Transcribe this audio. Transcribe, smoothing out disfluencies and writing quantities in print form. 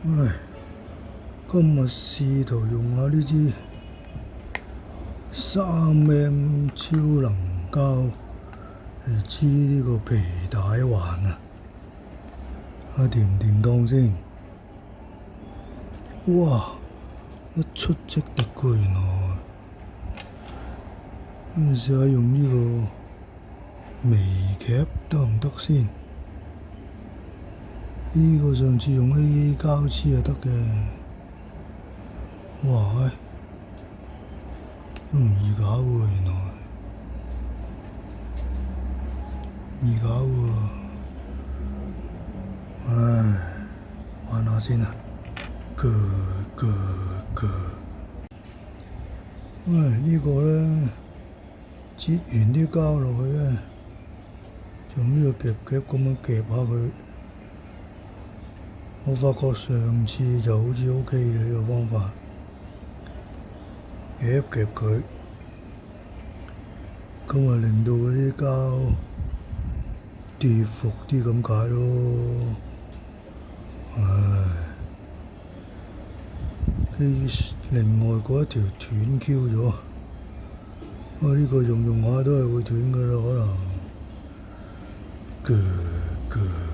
唉，今日試圖用下呢支3M 超能膠嚟黐呢個皮帶環啊，掂唔掂當先？哇！一出即滴喎，原來。試下用呢個微夾得唔得先？呢個上次用 AA 膠黐就得嘅。哇！都唔易搞喎，原來易搞喎。唉，玩下先啊。唉，呢個咧，擠完啲膠落去咧，用呢個夾夾咁樣夾下佢。我發覺上次就好似 OK 嘅呢個方法，夾夾佢，咁咪令到嗰啲膠貼服啲咁解咯。唉，另外嗰一條斷 Q 咗，呢個用下都係會斷㗎啦，可能。